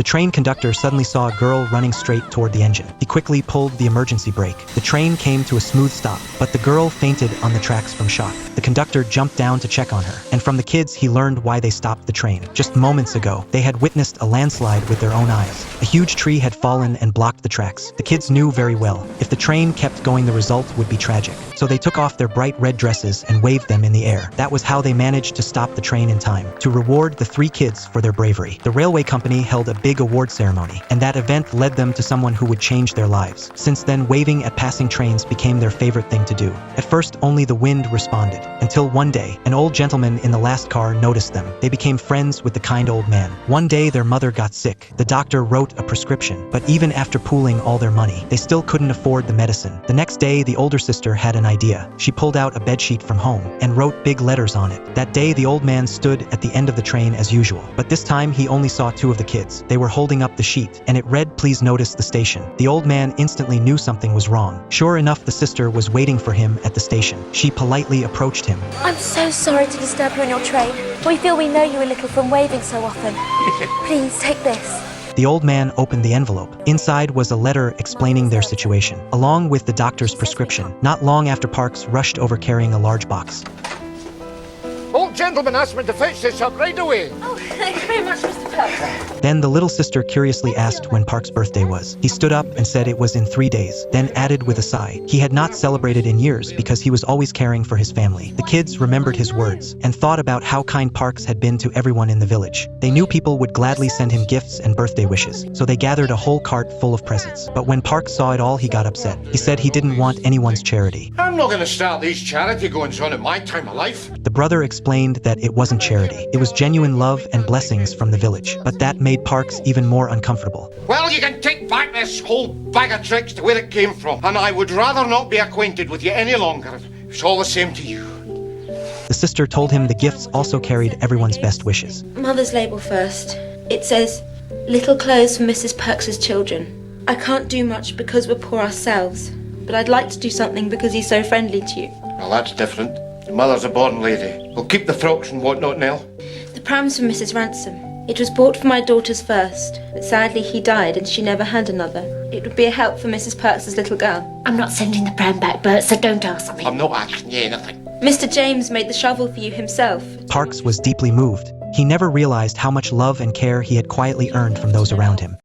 The train conductor suddenly saw a girl running straight toward the engine. He quickly pulled the emergency brake. The train came to a smooth stop, but the girl fainted on the tracks from shock. The conductor jumped down to check on her, and from the kids he learned why they stopped the train. Just moments ago, they had witnessed a landslide with their own eyes. A huge tree had fallen and blocked the tracks. The kids knew very well, if the train kept going the result would be tragic. So they took off their bright red dresses and waved them in the air. That was how they managed to stop the train in time, to reward the 3 kids for their bravery. The railway company held a big award ceremony, and that event led them to someone who would change their lives. Since then, waving at passing trains became their favorite thing to do. At first, only the wind responded, until one day, an old gentleman in the last car noticed them. They became friends with the kind old man. One day, their mother got sick. The doctor wrote a prescription, but even after pooling all their money, they still couldn't afford the medicine. The next day, the older sister had an idea. She pulled out a bedsheet from home and wrote big letters on it. That day, the old man stood at the end of the train as usual, but this time he only saw 2 of the kids. They were holding up the sheet, and it read, "Please notice the station." The old man instantly knew something was wrong. Sure enough, the sister was waiting for him at the station. She politely approached him. I'm so sorry to disturb you on your train. We feel we know you a little from waving so often. Please take this. The old man opened the envelope. Inside was a letter explaining their situation, along with the doctor's prescription. Not long after, Parks rushed over carrying a large box. Old gentleman asked me to fetch this up right away. Oh, thank you very much, Mr. Parks. Then the little sister curiously asked when Park's birthday was. He stood up and said it was in 3 days, then added with a sigh. He had not celebrated in years because he was always caring for his family. The kids remembered his words and thought about how kind Parks had been to everyone in the village. They knew people would gladly send him gifts and birthday wishes, so they gathered a whole cart full of presents. But when Parks saw it all, he got upset. He said he didn't want anyone's charity. I'm not going to start these charity goings on at my time of life. The brother explained that it wasn't charity. It was genuine love and blessings from the village. But that made Parks even more uncomfortable. Well, you can take back this whole bag of tricks to where it came from, and I would rather not be acquainted with you any longer. It's all the same to you. The sister told him the gifts also carried everyone's best wishes. Mother's label first. It says, "Little clothes for Mrs. Perks's children." I can't do much because we're poor ourselves, but I'd like to do something because he's so friendly to you. Well, that's different. Your mother's a born lady. We'll keep the frocks and whatnot, Nell. The pram's for Mrs. Ransom. It was bought for my daughter's first, but sadly he died and she never had another. It would be a help for Mrs. Perks's little girl. I'm not sending the pram back, Bert, so don't ask me. I'm not asking you anything. Mr. James made the shovel for you himself. Parks was deeply moved. He never realized how much love and care he had quietly earned from those around him.